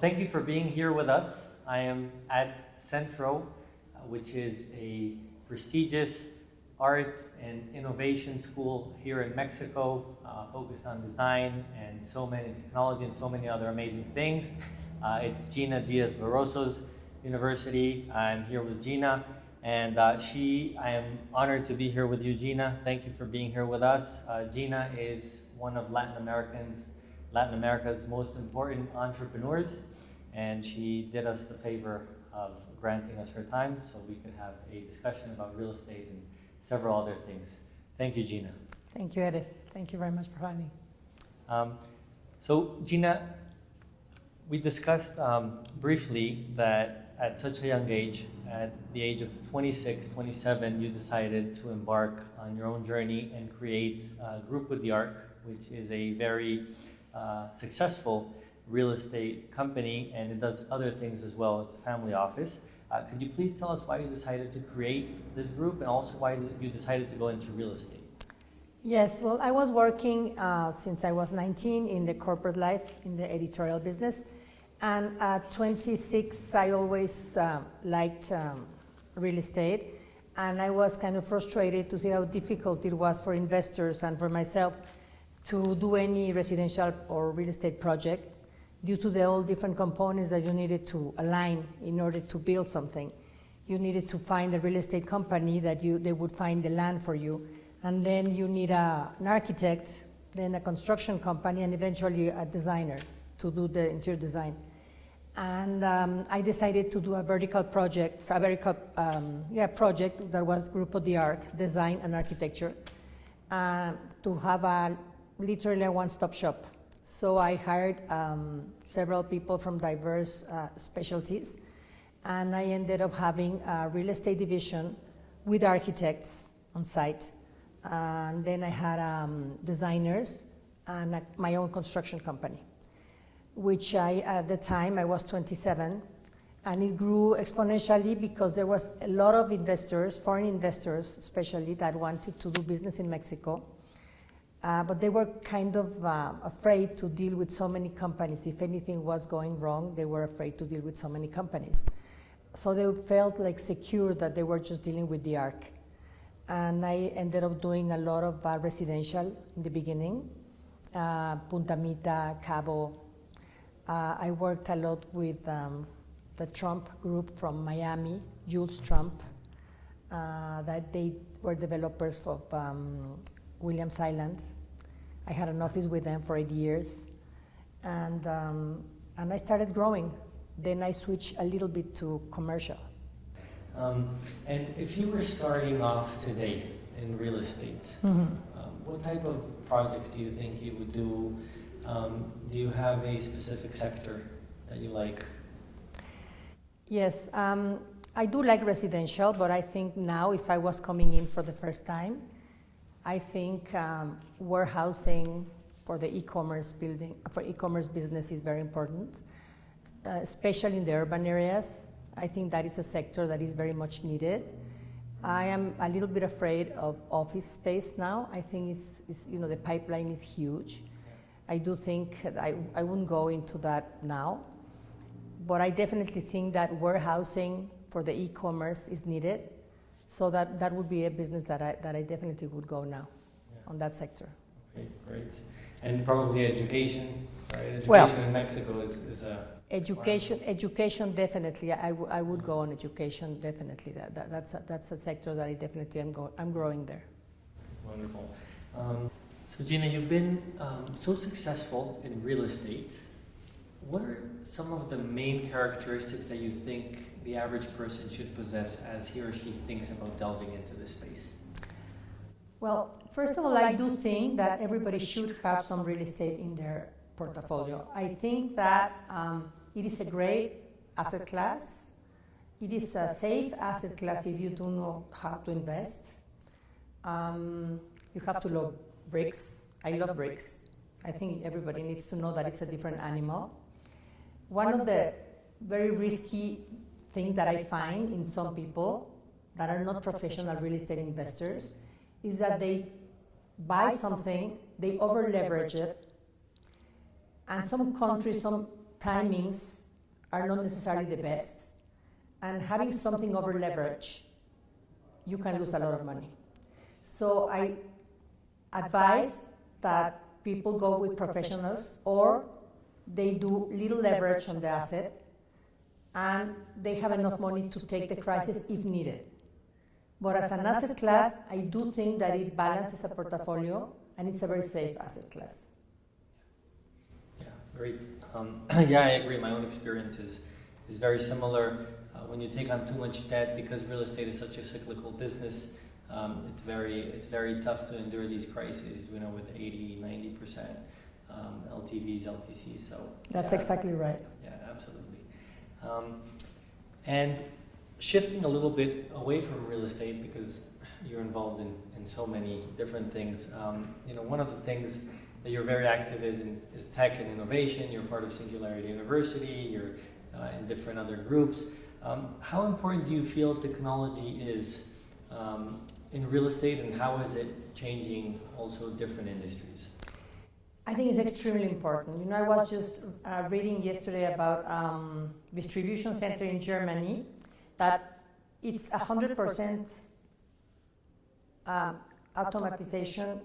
thank you for being here with us. I am at CENTRO, which is a prestigious art and innovation school here in Mexico, focused on design and so many technology and so many other amazing things. It's Gina Diaz Barroso's university. I'm here with Gina, and I am honored to be here with you, Gina. Thank you for being here with us. Gina is one of Latin America's most important entrepreneurs, and she did us the favor of granting us her time so we could have a discussion about real estate and several other things. Thank you, Gina. Thank you, Erez. Thank you very much for having me. So, Gina, we discussed briefly that at such a young age, at the age of 26, 27, you decided to embark on your own journey and create Grupo Diarq, which is a very successful real estate company, and it does other things as well. It's a family office. Could you please tell us why you decided to create this group, and also why you decided to go into real estate? Yes, well, I was working since I was 19 in the corporate life, in the editorial business. And at 26, I always liked real estate. And I was kind of frustrated to see how difficult it was for investors and for myself to do any residential or real estate project due to the all different components that you needed to align in order to build something. You needed to find a real estate company that they would find the land for you. And then you need an architect, then a construction company, and eventually a designer to do the interior design. And I decided to do a vertical project, project that was Grupo Diarq, design and architecture, to have literally a one-stop shop. So I hired several people from diverse specialties, and I ended up having a real estate division with architects on site. And then I had designers and my own construction company, which at the time I was 27, and it grew exponentially because there was a lot of investors, foreign investors especially, that wanted to do business in Mexico. But they were kind of afraid to deal with so many companies. If anything was going wrong, they were afraid to deal with so many companies. So they felt like secure that they were just dealing with the Ark. And I ended up doing a lot of residential in the beginning, Punta Mita, Cabo. I worked a lot with the Trump group from Miami, Jules Trump, that they were developers of Williams Island. I had an office with them for 8 years, and I started growing. Then I switched a little bit to commercial. And if you were starting off today in real estate, what type of projects do you think you would do? Do you have a specific sector that you like? Yes, I do like residential, but I think now if I was coming in for the first time, I think warehousing for the e-commerce business is very important, especially in the urban areas. I think that is a sector that is very much needed. I am a little bit afraid of office space now. I think the pipeline is huge. I do think I wouldn't go into that now, but I definitely think that warehousing for the e-commerce is needed. So that would be a business that I definitely would go now, on that sector. Okay, great. And probably education, right? Education in Mexico is a... Education definitely. I would go on education definitely. That's a sector that I definitely I'm growing there. Wonderful. So Gina, you've been so successful in real estate. What are some of the main characteristics that you think the average person should possess as he or she thinks about delving into this space? Well, first of all, I do think that everybody should have some real estate in their portfolio. I think that it is a great asset class. It is a safe asset class if you do know how to invest. You have to love bricks. I love bricks. I think everybody needs to know that it's a different animal. One of the very risky things that I find in some people that are not professional real estate investors is that they buy something, they over leverage it, and some countries, some timings are not necessarily the best. And having something over leverage, you can lose a lot of money. So I advise that people go with professionals, or they do little leverage on the asset, and they have enough money to take the crisis if needed. But as an asset class, I do think that it balances a portfolio, and it's a very safe asset class. Yeah, great. Yeah, I agree. My own experience is very similar. When you take on too much debt, because real estate is such a cyclical business, it's very tough to endure these crises, with 80-90% LTVs, LTCs. So that's exactly right. Yeah, absolutely. And shifting a little bit away from real estate, because you're involved in so many different things. One of the things that you're very active is tech and innovation. You're part of Singularity University. You're in different other groups. How important do you feel technology is in real estate, and how is it changing also different industries? I think it's extremely important. I was just reading yesterday about distribution center in Germany, that it's 100% automatization,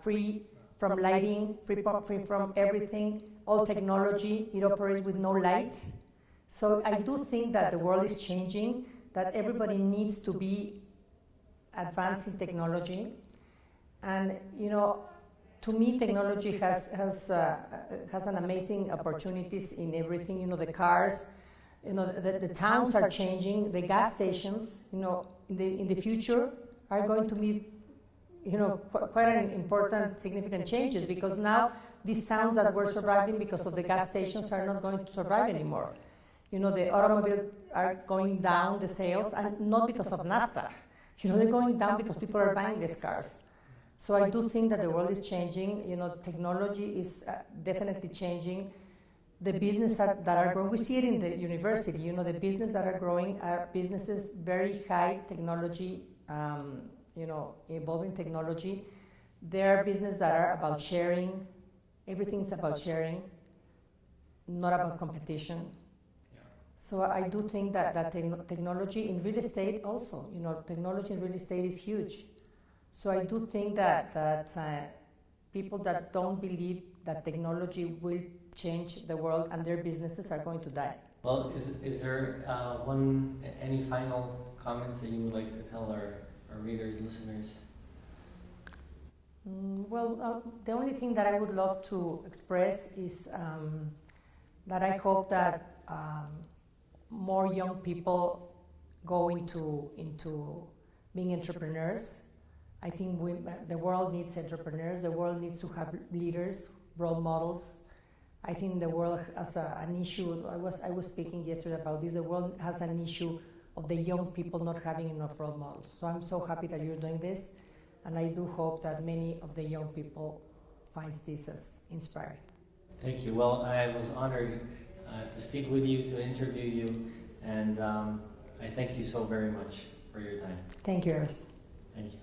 free from lighting, free from everything, all technology. It operates with no lights. So I do think that the world is changing, that everybody needs to be advanced in technology. And, to me, technology has an amazing opportunities in everything. The cars, the towns are changing. The gas stations, in the future are going to be, quite an important, significant changes, because now these towns that were surviving because of the gas stations are not going to survive anymore. The automobiles are going down, the sales, and not because of NAFTA. They're going down because people are buying these cars. So I do think that the world is changing. Technology is definitely changing. The businesses that are growing, we see it in the university. The businesses that are growing are businesses very high technology, evolving technology. There are businesses that are about sharing. Everything's about sharing, not about competition. So I do think that technology in real estate also, technology in real estate is huge. So I do think that people that don't believe that technology will change the world and their businesses are going to die. Well, is there any final comments that you would like to tell our readers, listeners? The only thing that I would love to express is that I hope that more young people go into being entrepreneurs. I think the world needs entrepreneurs. The world needs to have leaders, role models. I think the world has an issue. I was speaking yesterday about this. The world has an issue of the young people not having enough role models. So I'm so happy that you're doing this, and I do hope that many of the young people find this as inspiring. Thank you. Well, I was honored to speak with you, to interview you, and I thank you so very much for your time. Thank you, Erez. Thank you.